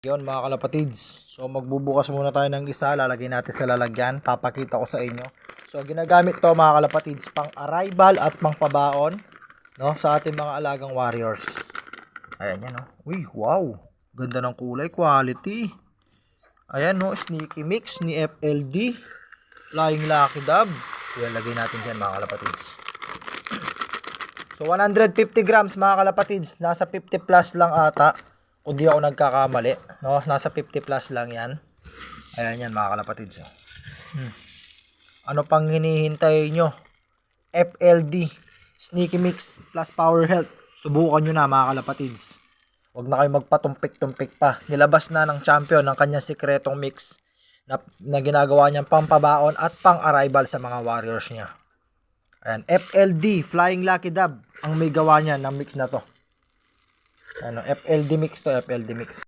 Yun mga kalapatids. So magbubukas muna tayo ng isa, lalagay natin sa lalagyan, papakita ko sa inyo. So ginagamit to mga kalapatids pang arrival at pang pabaon, no, sa ating mga alagang warriors. Ayan yan, no. Uy, wow. Ganda ng kulay, quality. Ayan, no, sneaky mix ni FLD, Flying Lucky Dove. Ilalagay natin diyan mga kalapatids. So 150 grams mga kalapatids, nasa 50 plus lang ata. Kung di ako nagkakamali, no? Nasa 50 plus lang yan. Ayan yan mga kalapatids. Ano pang hinihintay nyo? FLD Sneaky Mix plus Power Health. Subukan nyo na mga kalapatids. Huwag na kayo magpatumpik-tumpik pa. Nilabas na ng champion ng kanyang sikretong mix na ginagawa niyang pampabaon at pang-arrival sa mga warriors niya. Ayan, FLD Flying Lucky Dove ang may gawa niya ng mix na to. Ano, FLD mix to, FLD mix.